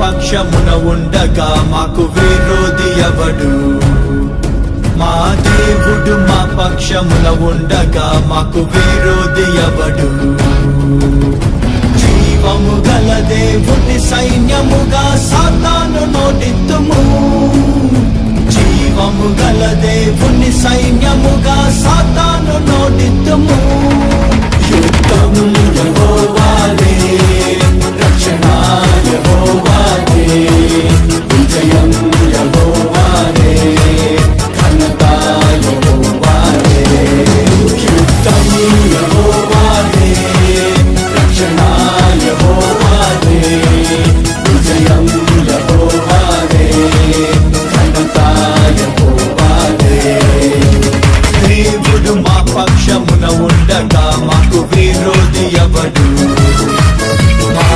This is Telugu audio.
పక్షమున ఉండగా మాకు విరోధి ఎవడు? మా దేవుడు మా పక్షమున ఉండగా మాకు విరోధి ఎవడు? జీవము గల దేవుని సైన్యముగా సాతాను నోటిద్దుము. జీవము గల దేవుని సైన్యముగా సాతాను నోటిద్దుము. యుద్ధము యెహోవాదే,